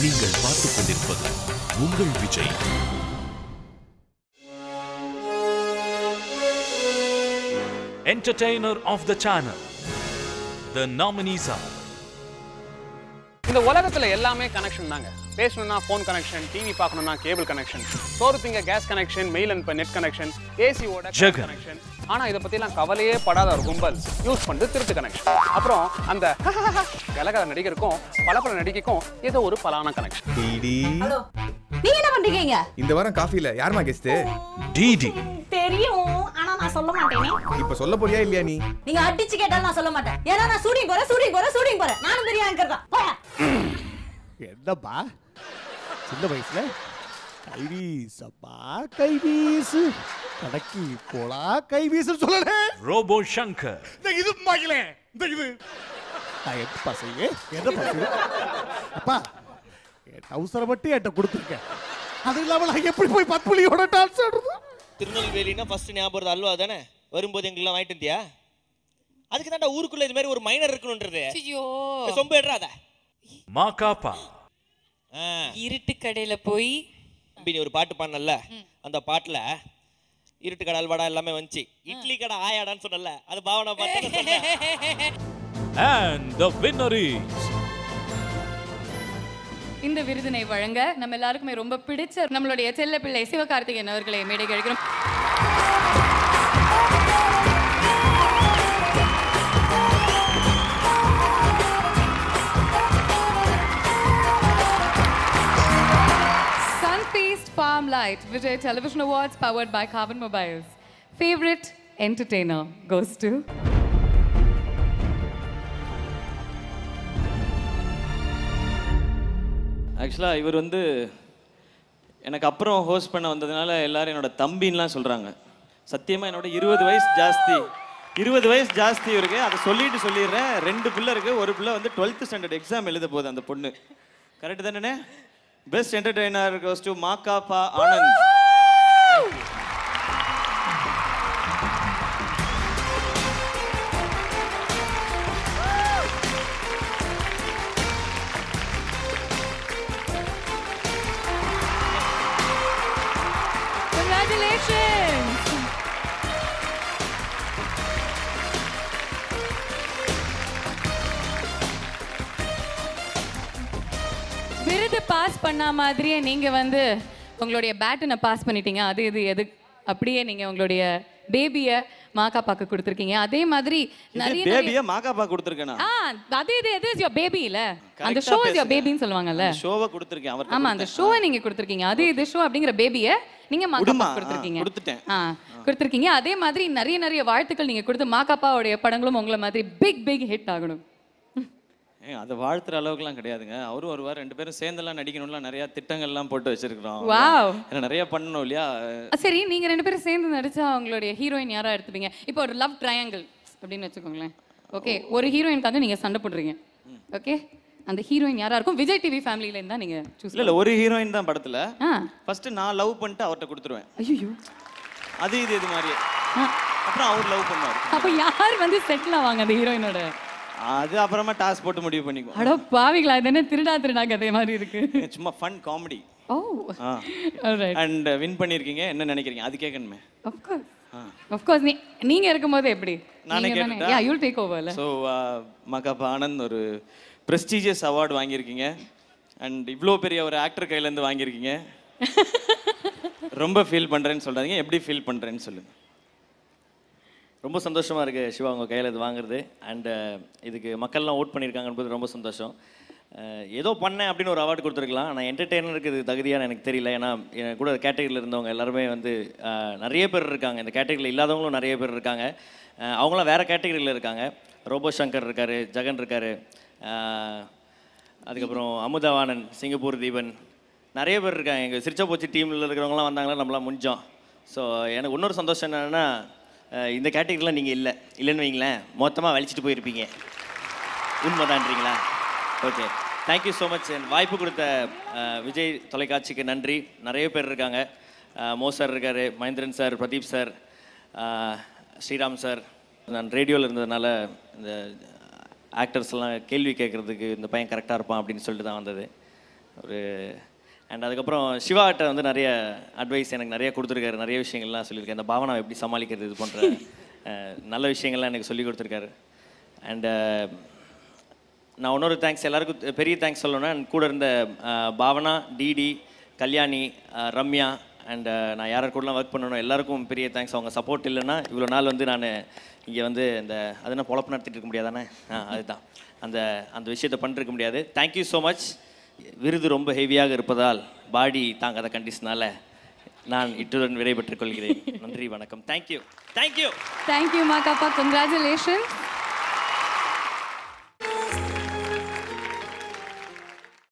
நீங்கள் பார்த்துக் கொண்டிருப்பது உங்கள் Vijay. Entertainer of the channel. The nominees are இந்த உலகத்துல எல்லாமே கனெக்ஷன் தாங்க. பேசணும்னா ஃபோன் கனெக்ஷன், டிவி பார்க்கணும்னா கேபிள் கனெக்ஷன், சோறு திங்க கேஸ் கனெக்ஷன், மெயில் அனுப்ப நெட் கனெக்ஷன், ஏசி ஓட கனெக்ஷன். ஆனா இதை பத்திலாம் கவலையே படாத ஒரு கும்பல் யூஸ் பண்ணிட்டு திருட்டு கனெக்ஷன். அப்புறம் அந்த கலகல நடிகருக்கும் பலப்பல நடிகைக்கும் ஏதோ ஒரு பலான கனெக்ஷன். ஹலோ, நீங்க என்ன பண்றீங்க? இந்த வாரம் காஃபில யாருமா கெஸ்ட்? டிடி. தெரியும், ஆனா நான் சொல்ல மாட்டேனே. இப்ப சொல்ல போறியா இல்லையா நீ? நீங்க அடிச்சு கேட்டாலும் நான் சொல்ல மாட்டேன். ஏன்னா நான் ஷூட்டிங் போறேன். நானும் பெரிய ஆங்கர் தான். போயா. என்னப்பா சின்ன வயசுல கைவீசு கடைக்கு போலா கைவீசு சொல்லலே. ரோபோ சங்கர். இது மகளே, இது நான் எப்பா செய்வேன்? என்னப்பா செய்வேன்? அப்பா அவசரம் மட்டும் என்கிட்ட கொடுத்துருக்கேன். அது இல்லாம நான் எப்படி போய் பத்மலியோட டான்ஸ் ஆடுறது? திருநெல்வேலினா ஃபர்ஸ்ட் ஞாபகம் அல்வா தானே. வரும்போது எங்கெல்லாம் வாங்கிட்டு வந்தியா? அதுக்கு தான்டா ஊருக்குள்ள இது மாதிரி ஒரு மைனர் இருக்கணும்ன்றது. ஐயோ சொம்ப ஏறாத. மாகாபா. இருட்டு கடையில போய் நீ ஒரு பாட்டு பாடனல்ல, அந்த பாட்டுல இருட்டு கடை அல்வாடா எல்லாமே வந்துச்சு. இட்லி கடை ஆயாடான்னு சொன்னல, அது பாவனா பாட்டு. And the winner is இந்த விருதினை வழங்க நம்ம எல்லாருக்குமே ரொம்ப பிடிச்ச நம்மளுடைய செல்ல பிள்ளை சிவகார்த்திகேயன் அவர்களை மேடைக்கு அழைக்கிறோம். Sunfeast Farm Light Vijay Television Awards powered by Carbon Mobiles. Favorite entertainer goes to ஆக்சுவலாக இவர் வந்து எனக்கு அப்புறம் ஹோஸ்ட் பண்ண வந்ததுனால எல்லாரும் என்னோட தம்பின்லாம் சொல்கிறாங்க. சத்தியமாக என்னோட 20 வயசு ஜாஸ்தி இருக்கு. அதை சொல்லிடுறேன். 2 பிள்ளை இருக்குது. ஒரு பிள்ளை வந்து 12th ஸ்டாண்டர்ட் எக்ஸாம் எழுத போகுது அந்த பொண்ணு. கரெக்டு தானே? Best entertainer goes to Ma Ka Pa Anand. விருது பாஸ் பண்ண மாதிரியே நீங்க வந்து உங்களுடைய பேட்டனை பாஸ் பண்ணிட்டீங்க. அது எது அப்படியே நீங்க உங்களுடைய பேபிய மாகாபாக்கு கொடுத்திருக்கீங்க. அதே மாதிரி நிறைய பேபிய மாகாபா கொடுத்திருக்கேனா? அதே இது இஸ் யுவர் பேபி இல்ல. அந்த ஷோ இஸ் யுவர் பேபின்னு சொல்லுவாங்கல்ல. ஷோவை கொடுத்திருக்கேன் அவர்ட்ட. ஆமா, அந்த ஷோவை நீங்க கொடுத்திருக்கீங்க. அதே இது ஷோ அப்படிங்கிற பேபிய நீங்க மாகாபாக்கு கொடுத்திருக்கீங்க. கொடுத்திருக்கீங்க. அதே மாதிரி நிறைய வாழ்த்துக்கள் நீங்க கொடுத்து மாகாபாவுடைய படங்களும் உங்களை மாதிரி பிக் ஹிட் ஆகணும். அதை வாழ்த்துற அளவுக்குலாம் கிடையாதுங்க. அவரும் வருவார், 2 பேரும் சேர்ந்தெல்லாம் நடிக்கணும்லாம் நிறைய திட்டங்கள்லாம் போட்டு வச்சிருக்கிறோம். நிறைய பண்ணணும் இல்லையா? சரி, நீங்க 2 பேரும் சேர்ந்து நடிச்சா அவங்களுடைய ஹீரோயின் யாரா எடுத்துப்பீங்க? இப்போ ஒரு லவ் ட்ரையாங்கிள் அப்படின்னு வச்சுக்கோங்களேன். ஓகே, ஒரு ஹீரோயினுக்காக நீங்க சண்டை போடுறீங்க. ஓகே, அந்த ஹீரோயின் யாரா இருக்கும்? விஜய் டிவி ஃபேமிலில இருந்தா நீங்க சூஸ். இல்ல, ஒரு ஹீரோயின் தான் படத்துல. ஃபர்ஸ்ட் நான் லவ் பண்ணிட்டு அவர்ட்ட கொடுத்துருவேன். ஐயோ, அது இது மாதிரி. அப்புறம் அவர் லவ் பண்ணுவார். அப்ப யார் வந்து செட்டில் ஆவாங்க அந்த ஹீரோயினோட? அது அப்புறமா டாஸ் போட்டு முடிவு பண்ணிக்குவோம். அட பாவிங்களா, இது என்ன திருடா கதை மாதிரி இருக்கு. சும்மா fun comedy. Oh, alright. And win பண்ணிருக்கீங்க, என்ன நினைக்கிறீங்க? அது கேட்கணுமே. ஆஃப் கோர்ஸ் நீங்க இருக்கும்போது எப்படி? நானே கேட்டேன். Yeah, you will take over. So Makapa Anand ஒரு பிரஸ்டீஜியஸ் அவார்டு வாங்கியிருக்கீங்க. அண்ட் இவ்வளோ பெரிய ஒரு ஆக்டர் கையிலேருந்து வாங்கியிருக்கீங்க. ரொம்ப ஃபீல் பண்ணுறேன்னு சொல்கிறாங்க. எப்படி ஃபீல் பண்ணுறேன்னு சொல்லுங்கள். ரொம்ப சந்தோஷமாக இருக்குது சிவா உங்கள் கையில் இது வாங்குறது. அண்டு இதுக்கு மக்கள்லாம் ஓட் பண்ணியிருக்காங்கன்றது ரொம்ப சந்தோஷம். ஏதோ பண்ணேன் அப்படின்னு ஒரு அவார்டு கொடுத்துருக்கலாம். நான் என்டர்டெய்னருக்கு இது தகுதியானு எனக்கு தெரியல. ஏன்னா எனக்கு கூட கேட்டகரியில் இருந்தவங்க எல்லாருமே வந்து நிறைய பேர் இருக்காங்க. இந்த கேட்டகரியில் இல்லாதவங்களும் நிறைய பேர் இருக்காங்க. அவங்களாம் வேறு கேட்டகரியில் இருக்காங்க. ரோபோ சங்கர் இருக்கார், ஜெகன் இருக்கார், அதுக்கப்புறம் அமுதவாணன், சிங்கப்பூர் தீபன், நிறைய பேர் இருக்காங்க. எங்கள் சிரிச்சா போச்சு டீமில் இருக்கிறவங்களாம் வந்தாங்களா, நம்மளாம் முடிஞ்சோம். ஸோ எனக்கு இன்னொரு சந்தோஷம் என்னென்னா, இந்த கேட்டகரிலாம் நீங்கள் இல்லைன்னு வைங்களேன், மொத்தமாக வலிச்சிட்டு போயிருப்பீங்க. உண்மைதான்றீங்களா? Okay, thank you so much. வாய்ப்பு கொடுத்த விஜய் தொலைக்காட்சிக்கு நன்றி. நிறைய பேர் இருக்காங்க. மோ சார் இருக்கார், Mahendran sir, Pradeep sir, Sriram sir. நான் ரேடியோவில் இருந்ததுனால இந்த ஆக்டர்ஸ்லாம் கேள்வி கேட்குறதுக்கு இந்த பையன் கரெக்டாக இருப்பான் அப்படின்னு சொல்லிட்டு தான் வந்தது. ஒரு அண்ட் அதுக்கப்புறம் சிவாட்ட வந்து நிறைய அட்வைஸ் எனக்கு நிறைய கொடுத்துருக்காரு, நிறைய விஷயங்கள்லாம் சொல்லியிருக்காரு. இந்த பாவனாவை எப்படி சமாளிக்கிறது இது போன்ற நல்ல விஷயங்கள்லாம் எனக்கு சொல்லி கொடுத்துருக்காரு. அண்டு நான் இன்னொரு தேங்க்ஸ் எல்லாருக்கும் பெரிய தேங்க்ஸ் சொல்லணும்னா கூட இருந்த பாவனா, டிடி, கல்யாணி, ரம்யா அண்ட் நான் யார் கூடலாம் ஒர்க் பண்ணணும் எல்லாருக்கும் பெரிய தேங்க்ஸ். அவங்க சப்போர்ட் இல்லைன்னா இவ்வளோ நாள் வந்து நான் இங்கே வந்து இந்த அதனால் பொழப்பு நடத்திட்டு இருக்க முடியாதானே? அதுதான் அந்த விஷயத்தை பண்ணிருக்க முடியாது. Thank you so much. விருது ரொம்ப ஹெவியாக இருப்பதால் பாடி தாங்காத கண்டிஷனால நான் இட்டுடன் விடைபெற்றுக் கொள்கிறேன். நன்றி, வணக்கம். தேங்க்யூ. Thank you Makapa, congratulation.